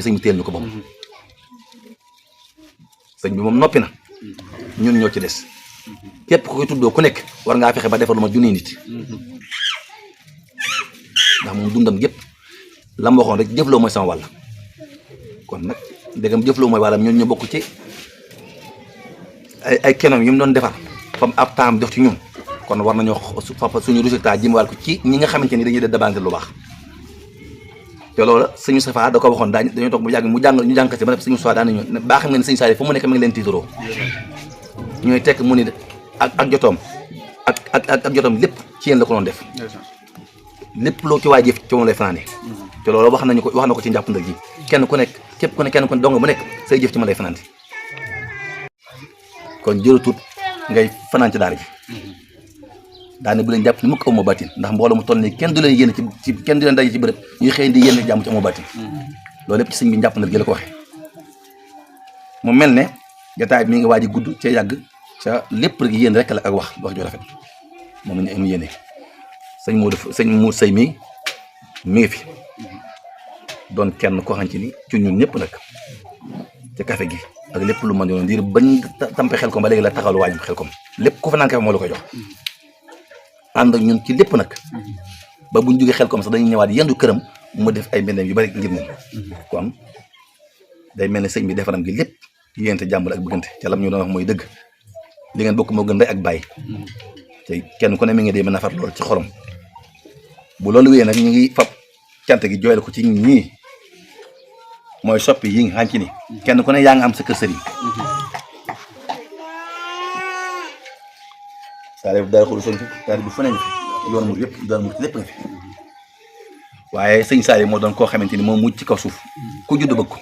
sëñ bi teel ñu ko bam sëñ bi moom noppi na ñun ñoo ci des képp ku koy tuddoo ku nekk war ngaa fexe ba defar lu ma junni nit ndax moom dundam gépp la ma waxoon rek jëfloo mooy sama wàll kon nag ndegam jëfloo mooy wàllam ñun ñu bokk ci ay kenoom yi mu doon defar fam ab temps jox ci ñun kon war nañoo fa suñu résultat jëmwal ko ci ñi nga xamante ni dañuy def dabante lu baax te loolu sëñ Safa da ko waxoon dañoo toog bu yàgg mu jàng ñu jàngkat si ba def sëñ Safa daan nañu ne baa xam nga ne sëñ Saliou fu mu nekk ma ngi leen tiitaroo ñooy tekk mu ni ak jotoom ak jotoom lépp ci yéen la ko doon def lépp loo ci waay jëf ci moom lay fanaane te loolu wax na ko ci njàppandal ji kenn ku nekk képp ku ne kenn ku ne dong bu nekk say jëf ci ma lay fanaan kon jërëtut ngay fanaan ci daara ji daane bu leen jàpp ni mukk amoo baatin ndax mbooloo mu toll nii kenn du leen yéene ci kenn du leen daje ci bërëb ñuy xëy di yéene jàmm ci amoo baatin loolu lépp ci sëñ bi njàppandal gi la ko waxee mu mel ne jotaay bi mi ngi waaj a gudd ca yàgg ca lépp rek yéen rek la ak wax ju rafet moom la ñu am yéene sëñ mu sëy mi ngi fi doon kenn koo xam ci ni ci ñun ñëpp nag ca café gi ak lépp lu mën yoon ndiir bañ tampe xel kom ba léegi la taxawal waajum xel kom lépp ku fa naan café moo la koy jox ànd ak ñun ci lépp nag ba buñ jógee xel kom sax dañuy ñëwaat yendu këram mu def ay mbindam yu bari ngir moom kon day mel ne sëñ bi defaram gi lépp yéente jàmbur ak bëggante ca lam ñu doon wax mooy dëgg li ngeen bokk moo gën ndey ak bàyyi te kenn ku ne mi ngi dee mën a far loolu ci xorom bu loolu wéyee nag ñu ngi fab cant gi jooyal ko ci ñii mooy soppi yi nga xam ci ni kenn ku ne yaa nga am sa kër sëriñ daara xul soñ fi daara bu fane nga fi yoon mu yëpp daara mu lépp nga fi waaye sëñ Saliou moo doon koo xamante ni moom mujj ci kaw suuf ku judd bëgg ko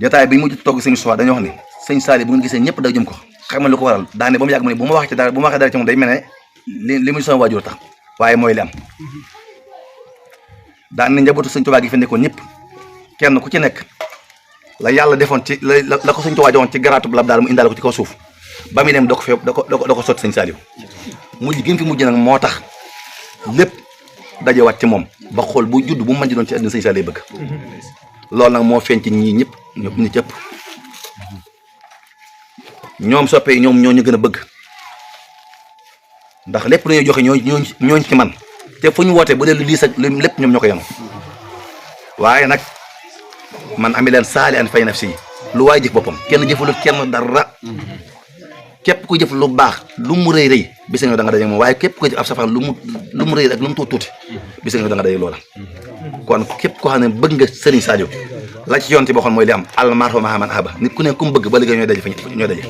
jotaay bi mujj togg sëñ Sowa dañoo wax ni sëñ Saliou bu ngeen gisee ñëpp daw jëm ko xamal lu ko waral daane ba mu yàgg mu ne bu ma waxee dara ci moom day mel ne li muy sama waajur tax waaye mooy li am daan na njabootu sëñ Tuubaa gi fi nekkoon ñëpp kenn ku ci nekk la yàlla defoon ci la ko sëñ Tuubaa joxoon ci garaatu lab daal mu indaale ko ci kaw suuf ba muy dem da ko sotti sëñ Saliou mujj gi mu fi mujj nag moo tax lépp dajewaat ci moom ba xool bu judd bu mu mën di doon ci àddina sëñ Saliou bëgg loolu nag moo feeñ ci ñii ñëpp ñi cëpp ñoom soppe yi ñoom ñoo ñu gën a bëgg ndax lépp lu ñuy joxe ñooñ ci man te fu ñu wootee bu dee lu lii sax lépp ñoom ñoo ko yenu waaye nag man ami leen saali an fay nafsi lu waay jëf boppam kenn jëfalul kenn dara képp ku jëf lu baax lu mu rëy rëy bis nga da nga daje moom waaye képp ku jëf ab safar lu mu rëy ak lu mu tuuti bis nga da nga daje loola kon képp koo xam ne bëgg nga Serigne Sadio la ci yoon ci boo xam mooy li am almarhum mahaman ahaba nit ku ne ku mu bëgg ba liggéey ñooy daje ñooy daje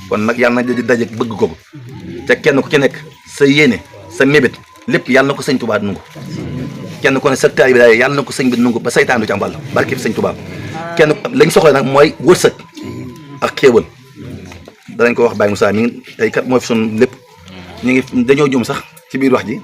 kon nag yàlla na daje bëgg googu te kenn ku ci nekk sa yéene sa mébét lépp yàlla na ko sëñ Touba nungu kenn ku ne sa taalibe bi daal yàlla na ko sëñ bi nungu ba saytaan du ci am wàll barke sëñ Touba kenn lañ soxla nag mooy wërsëg ak xéewal danañ ko wax Baye Moussa mi ngi tey kat mooy fi sun lépp ñu ngi dañoo jum sax ci biir wax ji